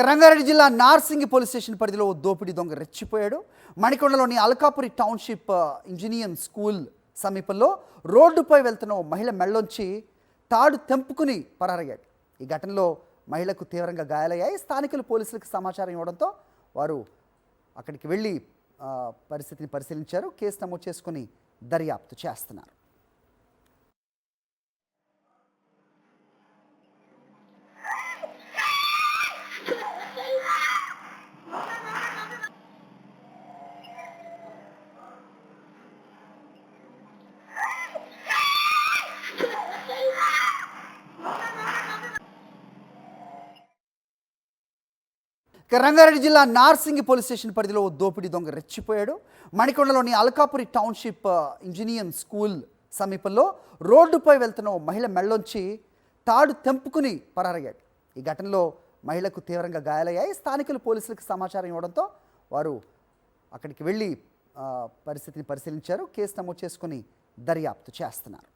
రంగారెడ్డి జిల్లా Narsingi police station పరిధిలో ఓ దోపిడీ దొంగ రెచ్చిపోయాడు. మణికొండలోని అల్కాపురి టౌన్షిప్ ఇంజనీరింగ్ స్కూల్ సమీపంలో రోడ్డుపై వెళ్తున్న ఓ మహిళ మెళ్ళొంచి తాడు తెంపుకుని పరారయ్యాడు. ఈ ఘటనలో మహిళకు తీవ్రంగా గాయాలయ్యాయి. స్థానికులు పోలీసులకు సమాచారం ఇవ్వడంతో వారు అక్కడికి వెళ్ళి పరిస్థితిని పరిశీలించారు. కేసు నమోదు చేసుకుని దర్యాప్తు చేస్తున్నారు. రంగారెడ్డి జిల్లా నార్సింగి పోలీస్ స్టేషన్ పరిధిలో ఓ దోపిడీ దొంగ రెచ్చిపోయాడు. మణికొండలోని అల్కాపురి టౌన్షిప్ ఇంజనీరింగ్ స్కూల్ సమీపంలో రోడ్డుపై వెళ్తున్న ఓ మహిళ మెళ్ళొంచి తాడు తెంపుకుని పరారయ్యాడు. ఈ ఘటనలో మహిళకు తీవ్రంగా గాయాలయ్యాయి. స్థానికులు పోలీసులకు సమాచారం ఇవ్వడంతో వారు అక్కడికి వెళ్ళి పరిస్థితిని పరిశీలించారు. కేసు నమోదు చేసుకుని దర్యాప్తు చేస్తున్నారు.